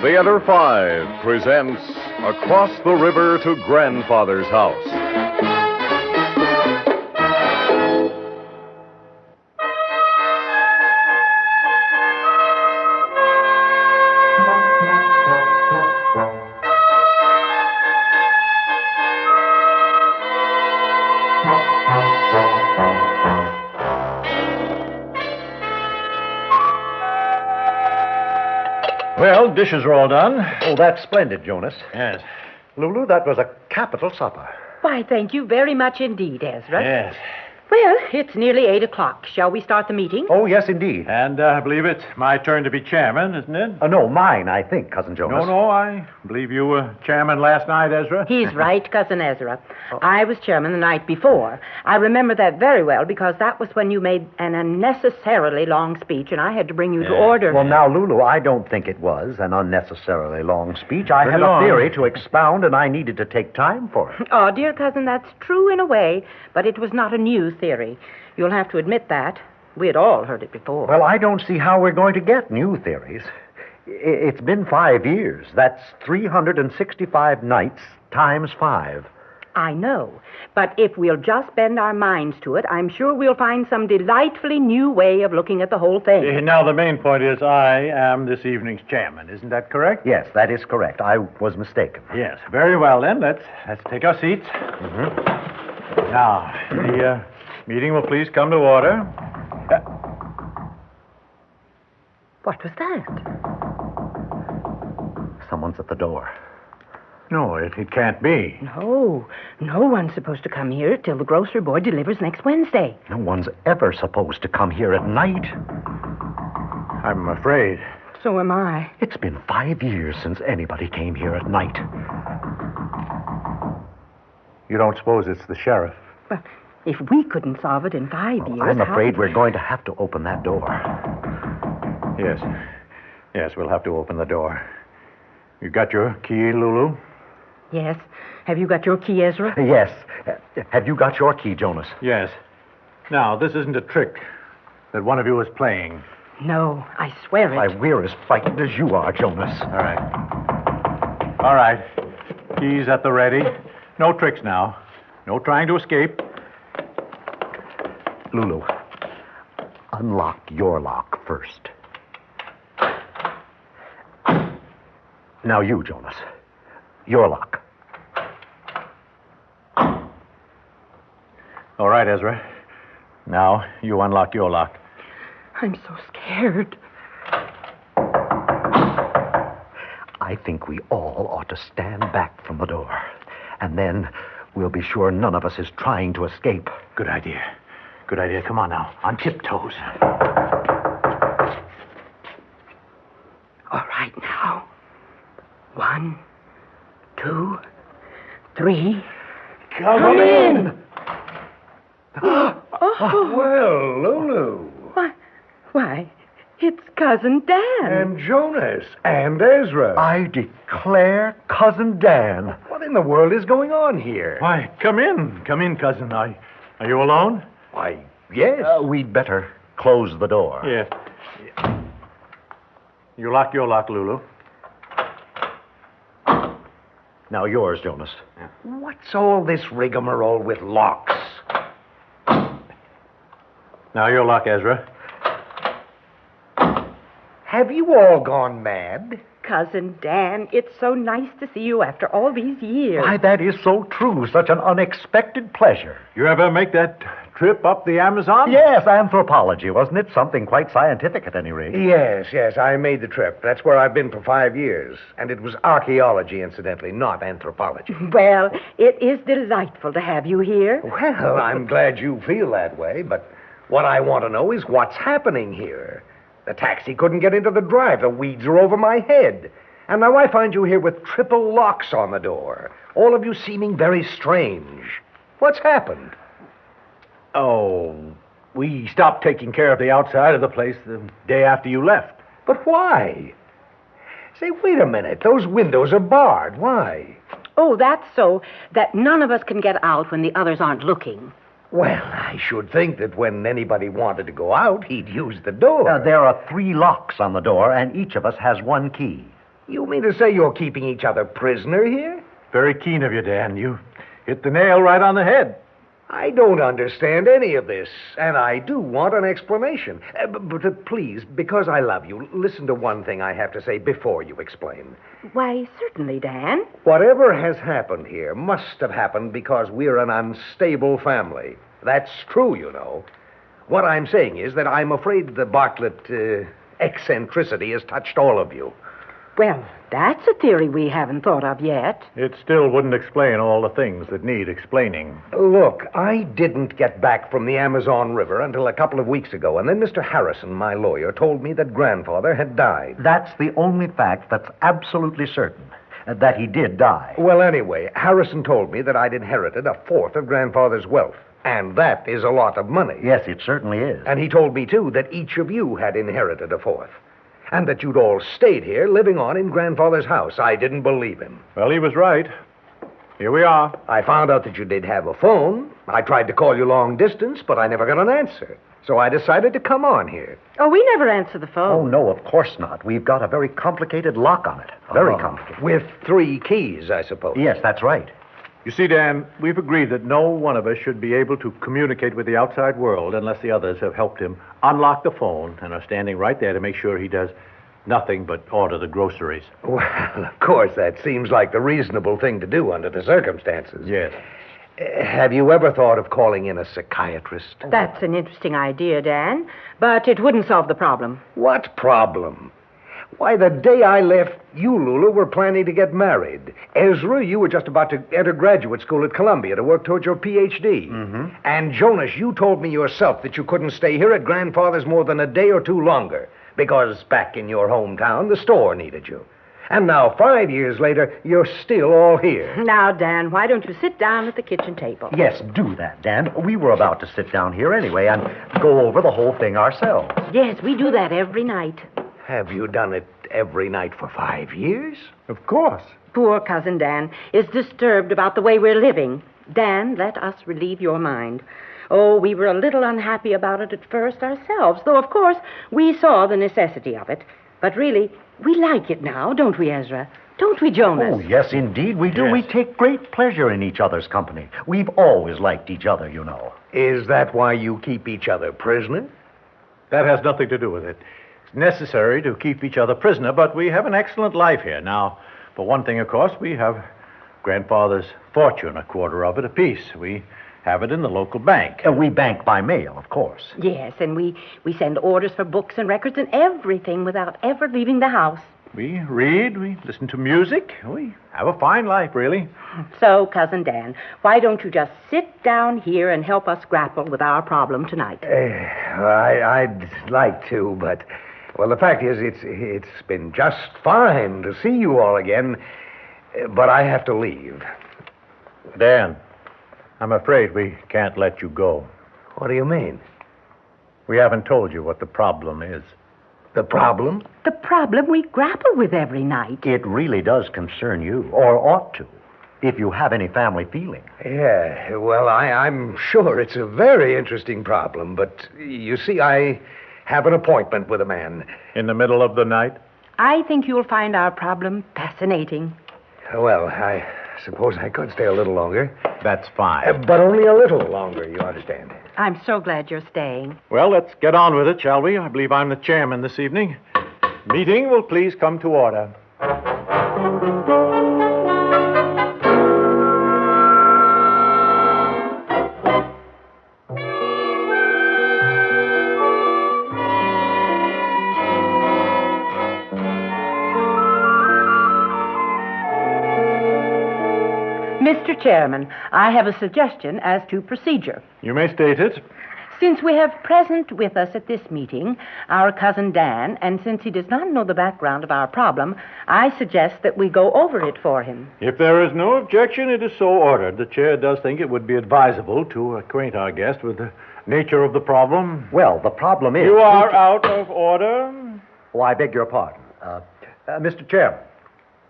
Theater 5 presents Across the River to Grandfather's House. Well, dishes are all done. Oh, that's splendid, Jonas. Yes. Lulu, that was a capital supper. Why, thank you very much indeed, Ezra. Yes. Well, it's nearly 8 o'clock. Shall we start the meeting? Oh, yes, indeed. And I believe it's my turn to be chairman, isn't it? No, mine, I think, Cousin Jonas. No, I believe you were chairman last night, Ezra. He's right, Cousin Ezra. I was chairman the night before. I remember that very well because that was when you made an unnecessarily long speech and I had to bring you to order. Well, now, Lulu, I don't think it was an unnecessarily long speech. I have long. a theory to expound, and I needed to take time for it. Oh, dear cousin, that's true in a way, but it was not a new theory. You'll have to admit that. We had all heard it before. Well, I don't see how we're going to get new theories. It's been 5 years. That's 365 nights times 5. I know, but if we'll just bend our minds to it, I'm sure we'll find some delightfully new way of looking at the whole thing. Now, the main point is I am this evening's chairman. Isn't that correct? Yes, that is correct. I was mistaken. Yes. Very well, then. Let's take our seats. Mm-hmm. Now, the meeting will please come to order. What was that? Someone's at the door. No, it can't be. No one's supposed to come here till the grocery boy delivers next Wednesday. No one's ever supposed to come here at night. I'm afraid. So am I. It's been 5 years since anybody came here at night. You don't suppose it's the sheriff? Well, if we couldn't solve it in 5 years... I'm afraid how... we're going to have to open that door. Yes, we'll have to open the door. You got your key, Lulu? Yes. Have you got your key, Ezra? Yes. Have you got your key, Jonas? Yes. Now, this isn't a trick that one of you is playing. No, I swear it. Why, we're as frightened as you are, Jonas. All right. Keys at the ready. No tricks now. No trying to escape. Lulu, unlock your lock first. Now you, Jonas. Your lock. All right, Ezra. Now, you unlock your lock. I'm so scared. I think we all ought to stand back from the door. And then we'll be sure none of us is trying to escape. Good idea. Come on now. On tiptoes. All right, now. 1, 2, 3. Come in! Oh. Well, Lulu. Why, it's Cousin Dan. And Jonas. And Ezra. I declare, Cousin Dan. What in the world is going on here? Why, come in. Come in, cousin. Are you alone? Why, yes. We'd better close the door. Yes. You lock your lock, Lulu. Now yours, Jonas. What's all this rigmarole with locks? Now your lock, Ezra. Have you all gone mad? Cousin Dan, it's so nice to see you after all these years. Why, that is so true. Such an unexpected pleasure. You ever make that trip up the Amazon? Yes, anthropology, wasn't it? Something quite scientific at any rate. Yes, I made the trip. That's where I've been for 5 years. And it was archaeology, incidentally, not anthropology. Well, it is delightful to have you here. Well, I'm glad you feel that way, but what I want to know is what's happening here. The taxi couldn't get into the drive. The weeds are over my head. And now I find you here with triple locks on the door. All of you seeming very strange. What's happened? Oh, we stopped taking care of the outside of the place the day after you left. But why? Say, wait a minute. Those windows are barred. Why? Oh, that's so that none of us can get out when the others aren't looking. Well, I should think that when anybody wanted to go out, he'd use the door. There are 3 locks on the door, and each of us has 1 key. You mean to say you're keeping each other prisoner here? Very keen of you, Dan. You hit the nail right on the head. I don't understand any of this, and I do want an explanation. But please, because I love you, listen to one thing I have to say before you explain. Why, certainly, Dan. Whatever has happened here must have happened because we're an unstable family. That's true, you know. What I'm saying is that I'm afraid the Bartlett eccentricity has touched all of you. Well, that's a theory we haven't thought of yet. It still wouldn't explain all the things that need explaining. Look, I didn't get back from the Amazon River until a couple of weeks ago, and then Mr. Harrison, my lawyer, told me that Grandfather had died. That's the only fact that's absolutely certain, that he did die. Well, anyway, Harrison told me that I'd inherited 1/4 of Grandfather's wealth, and that is a lot of money. Yes, it certainly is. And he told me, too, that each of you had inherited 1/4. And that you'd all stayed here, living on in Grandfather's house. I didn't believe him. Well, he was right. Here we are. I found out that you did have a phone. I tried to call you long distance, but I never got an answer. So I decided to come on here. Oh, we never answer the phone. Oh, no, of course not. We've got a very complicated lock on it. Very Oh, complicated. With 3 keys, I suppose. Yes, that's right. You see, Dan, we've agreed that no one of us should be able to communicate with the outside world unless the others have helped him unlock the phone and are standing right there to make sure he does nothing but order the groceries. Well, of course, that seems like the reasonable thing to do under the circumstances. Yes. Have you ever thought of calling in a psychiatrist? That's an interesting idea, Dan, but it wouldn't solve the problem. What problem? Why, the day I left, you, Lulu, were planning to get married. Ezra, you were just about to enter graduate school at Columbia to work towards your Ph.D. Mm-hmm. And, Jonas, you told me yourself that you couldn't stay here at Grandfather's more than a day or 2 longer, because back in your hometown, the store needed you. And now, 5 years later, you're still all here. Now, Dan, why don't you sit down at the kitchen table? Yes, do that, Dan. We were about to sit down here anyway and go over the whole thing ourselves. Yes, we do that every night. Have you done it every night for 5 years? Of course. Poor Cousin Dan is disturbed about the way we're living. Dan, let us relieve your mind. Oh, we were a little unhappy about it at first ourselves, though, of course, we saw the necessity of it. But really, we like it now, don't we, Ezra? Don't we, Jonas? Oh, yes, indeed we do. Yes. We take great pleasure in each other's company. We've always liked each other, you know. Is that why you keep each other prisoner? That has nothing to do with it. It's necessary to keep each other prisoner, but we have an excellent life here. Now, for one thing, of course, we have Grandfather's fortune, 1/4 of it apiece. We have it in the local bank. We bank by mail, of course. Yes, and we send orders for books and records and everything without ever leaving the house. We read, we listen to music. We have a fine life, really. So, Cousin Dan, why don't you just sit down here and help us grapple with our problem tonight? I'd like to, but... Well, the fact is, it's been just fine to see you all again, but I have to leave. Dan, I'm afraid we can't let you go. What do you mean? We haven't told you what the problem is. The problem? The problem we grapple with every night. It really does concern you, or ought to, if you have any family feeling. Yeah, well, I'm sure it's a very interesting problem, but you see, I have an appointment with a man. In the middle of the night? I think you'll find our problem fascinating. Well, I suppose I could stay a little longer. That's fine. But only a little longer, you understand. I'm so glad you're staying. Well, let's get on with it, shall we? I believe I'm the chairman this evening. Meeting will please come to order. Mr. Chairman, I have a suggestion as to procedure. You may state it. Since we have present with us at this meeting our cousin Dan, and since he does not know the background of our problem, I suggest that we go over it for him. If there is no objection, it is so ordered. The chair does think it would be advisable to acquaint our guest with the nature of the problem. Well, the problem is... You are out of order. Oh, I beg your pardon. Mr. Chairman,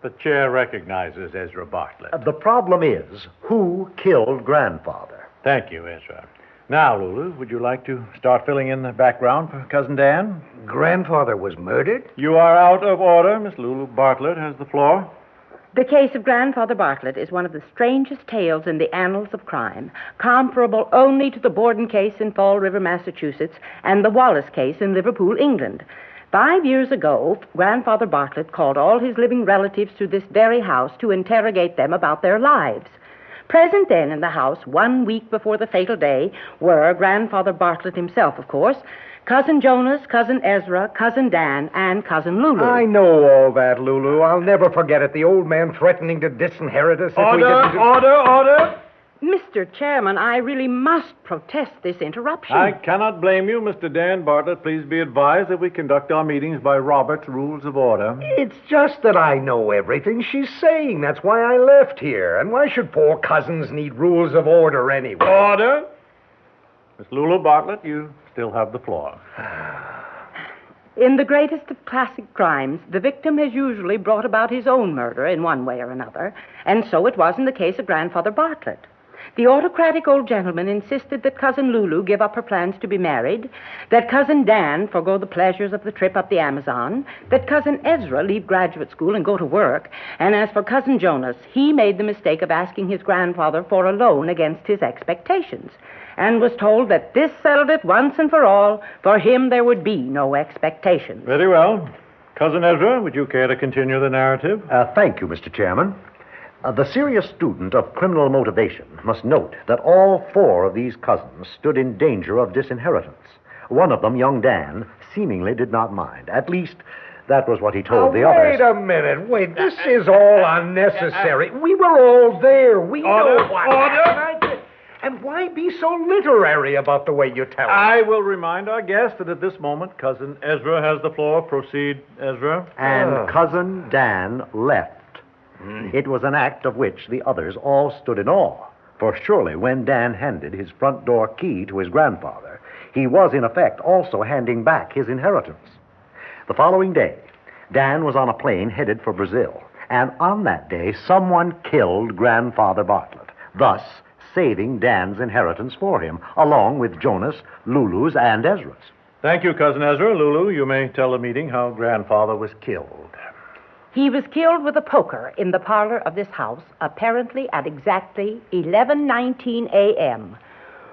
The chair recognizes Ezra Bartlett. the problem is, who killed Grandfather? Thank you, Ezra. Now, Lulu, would you like to start filling in the background for Cousin Dan? Grandfather was murdered? You are out of order. Miss Lulu Bartlett has the floor. The case of Grandfather Bartlett is one of the strangest tales in the annals of crime, comparable only to the Borden case in Fall River, Massachusetts, and the Wallace case in Liverpool, England. 5 years ago, Grandfather Bartlett called all his living relatives to this very house to interrogate them about their lives. Present then in the house 1 week before the fatal day were Grandfather Bartlett himself, of course, Cousin Jonas, Cousin Ezra, Cousin Dan, and Cousin Lulu. I know all that, Lulu. I'll never forget it. The old man threatening to disinherit us if we didn't do... Order! Mr. Chairman, I really must protest this interruption. I cannot blame you, Mr. Dan Bartlett. Please be advised that we conduct our meetings by Robert's Rules of Order. It's just that I know everything she's saying. That's why I left here. And why should poor cousins need rules of order anyway? Order! Miss Lulu Bartlett, you still have the floor. In the greatest of classic crimes, the victim has usually brought about his own murder in one way or another, and so it was in the case of Grandfather Bartlett. The autocratic old gentleman insisted that Cousin Lulu give up her plans to be married, that Cousin Dan forego the pleasures of the trip up the Amazon, that Cousin Ezra leave graduate school and go to work, and as for Cousin Jonas, he made the mistake of asking his grandfather for a loan against his expectations, and was told that this settled it once and for all. For him, there would be no expectations. Very well. Cousin Ezra, would you care to continue the narrative? Thank you, Mr. Chairman. The serious student of criminal motivation must note that all 4 of these cousins stood in danger of disinheritance. One of them, young Dan, seemingly did not mind. At least, that was what he told the others. Wait a minute. Wait, this is all unnecessary. We were all there. We know what happened. And why be so literary about the way you tell it? I will remind our guest that at this moment, Cousin Ezra has the floor. Proceed, Ezra. And Cousin Dan left. It was an act of which the others all stood in awe. For surely when Dan handed his front door key to his grandfather, he was in effect also handing back his inheritance. The following day, Dan was on a plane headed for Brazil. And on that day, someone killed Grandfather Bartlett, thus saving Dan's inheritance for him, along with Jonas, Lulu's, and Ezra's. Thank you, Cousin Ezra. Lulu, you may tell the meeting how Grandfather was killed. He was killed with a poker in the parlor of this house, apparently at exactly 11:19 a.m.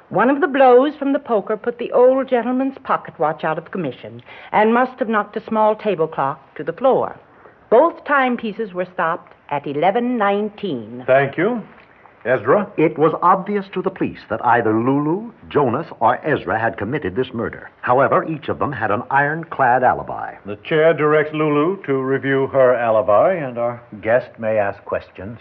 One of the blows from the poker put the old gentleman's pocket watch out of commission and must have knocked a small table clock to the floor. Both timepieces were stopped at 11:19. Thank you. Ezra? It was obvious to the police that either Lulu, Jonas, or Ezra had committed this murder. However, each of them had an ironclad alibi. The chair directs Lulu to review her alibi, and our guest may ask questions.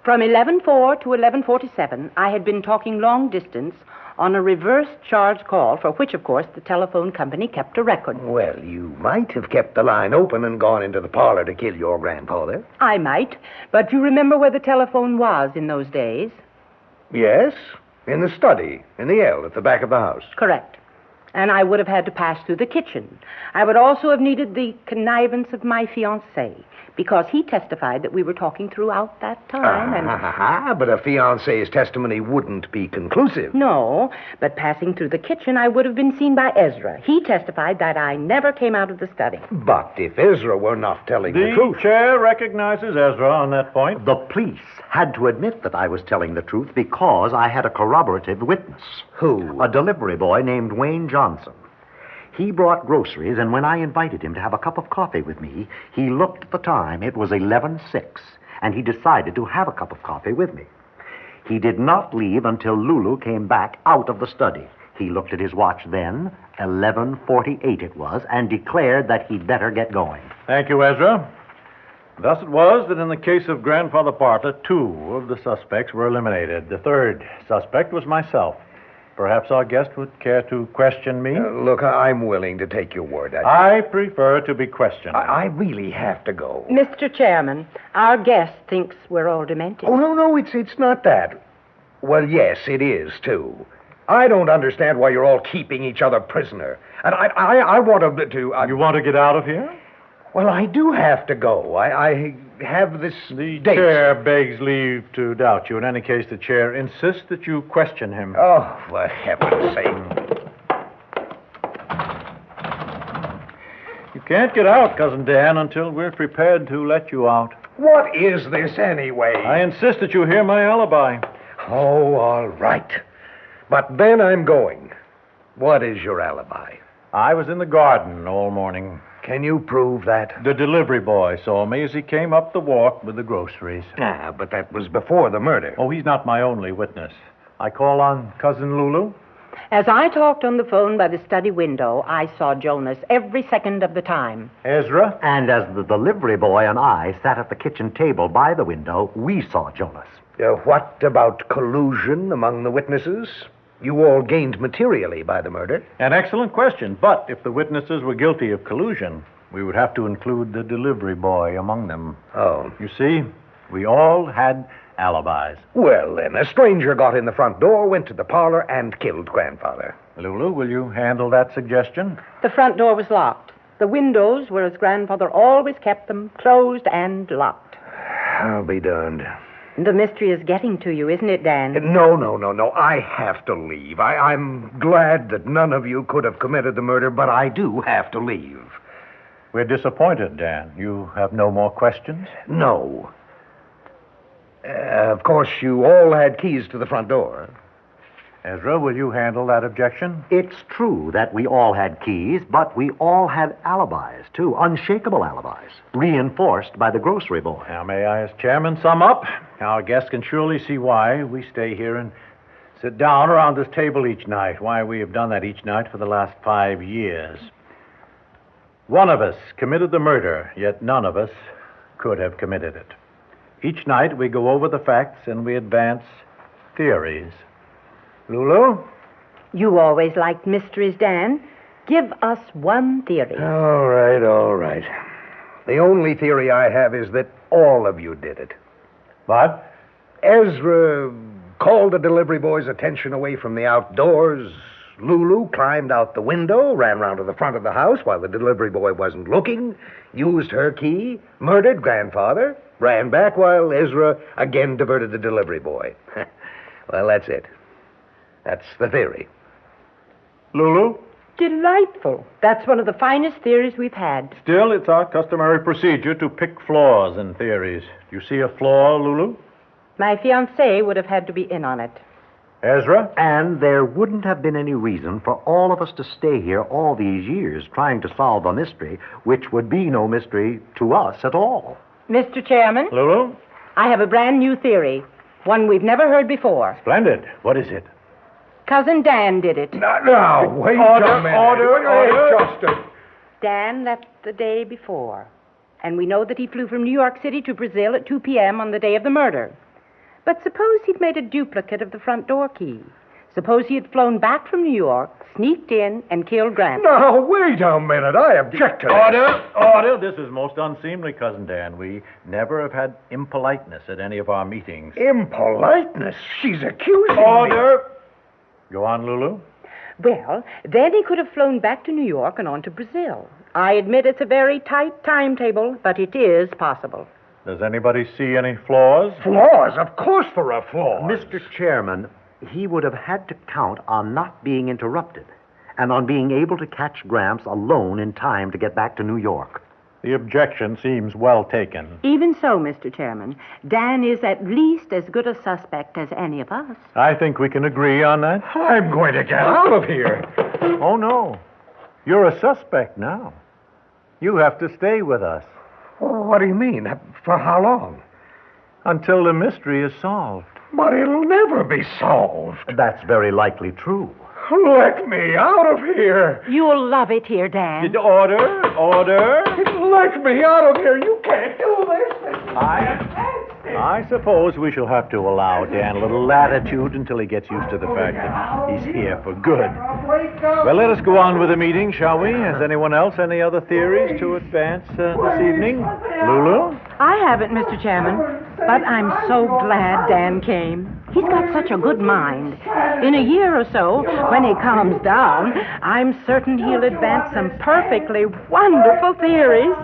From 11:04 to 11:47, I had been talking long distance on a reverse charge call, for which, of course, the telephone company kept a record. Well, you might have kept the line open and gone into the parlor to kill your grandfather. I might, but you remember where the telephone was in those days? Yes, in the study, in the L at the back of the house. Correct. And I would have had to pass through the kitchen. I would also have needed the connivance of my fiancé, because he testified that we were talking throughout that time, But a fiancé's testimony wouldn't be conclusive. No, but passing through the kitchen, I would have been seen by Ezra. He testified that I never came out of the study. But if Ezra were not telling the truth... The chair recognizes Ezra on that point. The police had to admit that I was telling the truth because I had a corroborative witness. Who? A delivery boy named Wayne Johnson. He brought groceries, and when I invited him to have a cup of coffee with me, he looked at the time. It was 11:06, and he decided to have a cup of coffee with me. He did not leave until Lulu came back out of the study. He looked at his watch then, 11:48 it was, and declared that he'd better get going. Thank you, Ezra. Thus it was that in the case of Grandfather Bartlett, 2 of the suspects were eliminated. The 3rd suspect was myself. Perhaps our guest would care to question me? Look, I'm willing to take your word. I prefer to be questioned. I really have to go. Mr. Chairman, our guest thinks we're all demented. Oh, no, it's not that. Well, yes, it is, too. I don't understand why you're all keeping each other prisoner. And I want to... You want to get out of here? Well, I do have to go. I have this The date. chair begs leave to doubt you. In any case, the chair insists that you question him. Oh, for heaven's sake. You can't get out, Cousin Dan, until we're prepared to let you out. What is this anyway? I insist that you hear my alibi. Oh, all right. But then I'm going. What is your alibi? I was in the garden all morning. Can you prove that? The delivery boy saw me as he came up the walk with the groceries. Ah, but that was before the murder. Oh, he's not my only witness. I call on Cousin Lulu. As I talked on the phone by the study window, I saw Jonas every second of the time. Ezra. And as the delivery boy and I sat at the kitchen table by the window, we saw Jonas. What about collusion among the witnesses? You all gained materially by the murder. An excellent question. But if the witnesses were guilty of collusion, we would have to include the delivery boy among them. Oh. You see, we all had alibis. Well, then, a stranger got in the front door, went to the parlor, and killed Grandfather. Lulu, will you handle that suggestion? The front door was locked. The windows were as Grandfather always kept them, closed and locked. I'll be darned. The mystery is getting to you, isn't it, Dan? No. I have to leave. I'm glad that none of you could have committed the murder, but I do have to leave. We're disappointed, Dan. You have no more questions? No. Of course, you all had keys to the front door. Ezra, will you handle that objection? It's true that we all had keys, but we all had alibis, too, unshakable alibis, reinforced by the grocery boy. Now, may I, as chairman, sum up? Our guests can surely see why we stay here and sit down around this table each night, why we have done that each night for the last 5 years. One of us committed the murder, yet none of us could have committed it. Each night we go over the facts and we advance theories. Lulu? You always liked mysteries, Dan. Give us one theory. All right. The only theory I have is that all of you did it. What? Ezra called the delivery boy's attention away from the outdoors. Lulu climbed out the window, ran round to the front of the house while the delivery boy wasn't looking, used her key, murdered Grandfather, ran back while Ezra again diverted the delivery boy. Well, that's it. That's the theory. Lulu? Delightful. That's one of the finest theories we've had. Still, it's our customary procedure to pick flaws in theories. Do you see a flaw, Lulu? My fiancé would have had to be in on it. Ezra? And there wouldn't have been any reason for all of us to stay here all these years trying to solve a mystery, which would be no mystery to us at all. Mr. Chairman, Lulu? I have a brand new theory, one we've never heard before. Splendid. What is it? Cousin Dan did it. Now, wait Order, a minute. order. Justice. Dan left the day before, and we know that he flew from New York City to Brazil at 2 p.m. on the day of the murder. But suppose he'd made a duplicate of the front door key. Suppose he had flown back from New York, sneaked in, and killed Grandpa. Now, wait a minute. I object to that. Order. This is most unseemly, Cousin Dan. We never have had impoliteness at any of our meetings. Impoliteness? She's accusing me. Order. Go on, Lulu. Well, then he could have flown back to New York and on to Brazil. I admit it's a very tight timetable, but it is possible. Does anybody see any flaws? Flaws? Of course there are flaws. Mr. Chairman, he would have had to count on not being interrupted and on being able to catch Gramps alone in time to get back to New York. The objection seems well taken. Even so, Mr. Chairman, Dan is at least as good a suspect as any of us. I think we can agree on that. I'm going to get out of here. Oh, no. You're a suspect now. You have to stay with us What do you mean? For how long? until the mystery is solved. But it'll never be solved. That's very likely true. Let me out of here. You'll love it here, Dan. Order. Let me out of here. You can't do this. I suppose we shall have to allow Dan a little latitude until he gets used to the fact that he's here for good. Well, let us go on with the meeting, shall we? Has anyone else any other theories to advance this evening? Lulu? I haven't, Mr. Chairman, but I'm so glad Dan came. He's got such a good mind. In a year or so, when he calms down, I'm certain he'll advance some perfectly wonderful theories.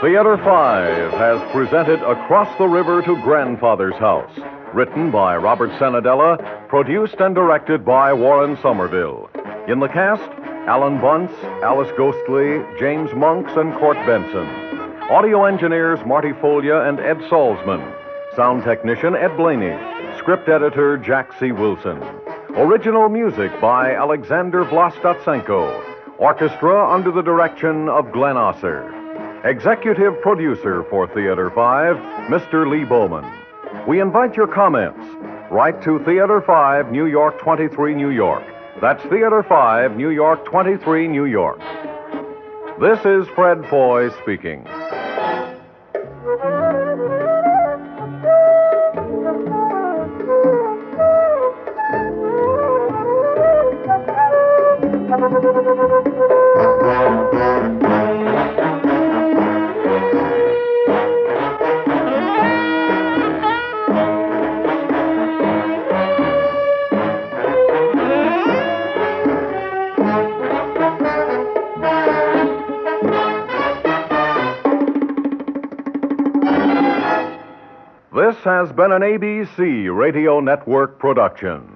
Theater 5 has presented Across the River to Grandfather's House, written by Robert Senadella, produced and directed by Warren Somerville. In the cast, Alan Bunce, Alice Ghostly, James Monks, and Court Benson. Audio engineers Marty Folia and Ed Salzman. Sound technician Ed Blaney. Script editor Jack C. Wilson. Original music by Alexander Vlastatsenko. Orchestra under the direction of Glenn Osser. Executive producer for Theater 5, Mr. Lee Bowman. We invite your comments. Write to Theater 5, New York 23, New York. That's Theater 5, New York 23, New York. This is Fred Foy speaking. This has been an ABC Radio Network production.